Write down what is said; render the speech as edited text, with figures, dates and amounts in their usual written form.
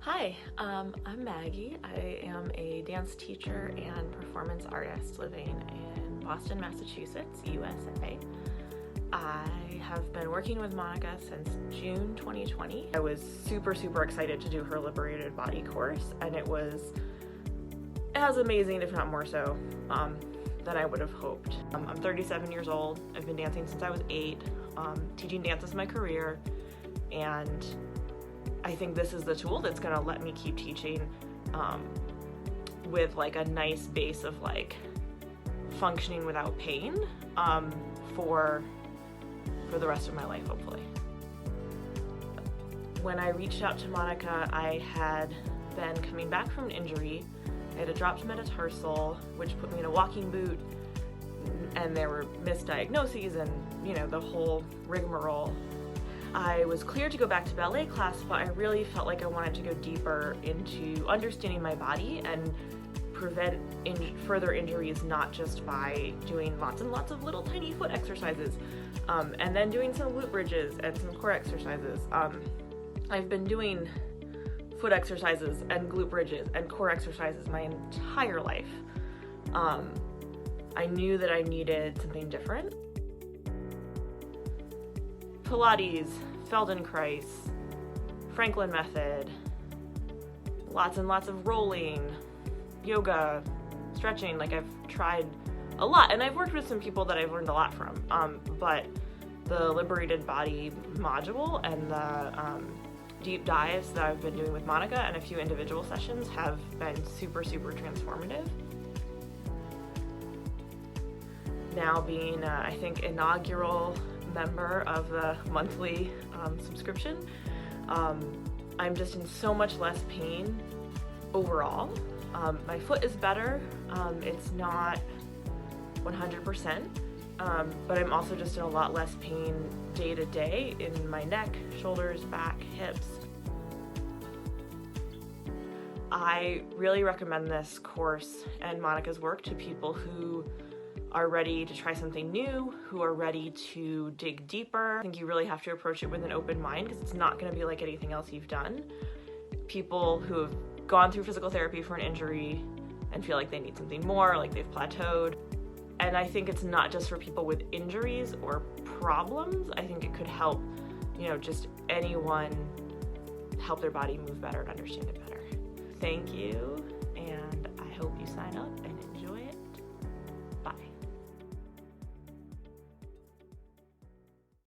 Hi, I'm Maggie. I am a dance teacher and performance artist living in Boston, Massachusetts, USA. I have been working with Monica since June 2020. I was super excited to do her Liberated Body course, and it was as amazing, if not more so, than I would have hoped. I'm 37 years old. I've been dancing since I was 8. Teaching dance is my career, and I think this is the tool that's going to let me keep teaching with like a nice base of like functioning without pain for the rest of my life, hopefully. When I reached out to Monica, I had been coming back from an injury. I had a dropped metatarsal, which put me in a walking boot, and there were misdiagnoses and, you know, the whole rigmarole. I was cleared to go back to ballet class, but I really felt like I wanted to go deeper into understanding my body and prevent further injuries, not just by doing lots and lots of little tiny foot exercises, and then doing some glute bridges and some core exercises. I've been doing foot exercises and glute bridges and core exercises my entire life. I knew that I needed something different. Pilates, Feldenkrais, Franklin method, lots and lots of rolling, yoga, stretching. Like, I've tried a lot, and I've worked with some people that I've learned a lot from, but the Liberated Body module and the deep dives that I've been doing with Monica and a few individual sessions have been super transformative. Now being, I think, inaugural member of the monthly subscription, I'm just in so much less pain overall. My foot is better. It's not 100%, but I'm also just in a lot less pain day to day in my neck, shoulders, back, hips. I really recommend this course and Monica's work to people who are ready to try something new, who are ready to dig deeper. I think you really have to approach it with an open mind because it's not going to be like anything else you've done. People who have gone through physical therapy for an injury and feel like they need something more, like they've plateaued. And I think it's not just for people with injuries or problems. I think it could help, you know, just anyone help their body move better and understand it better. Thank you, and I hope you sign up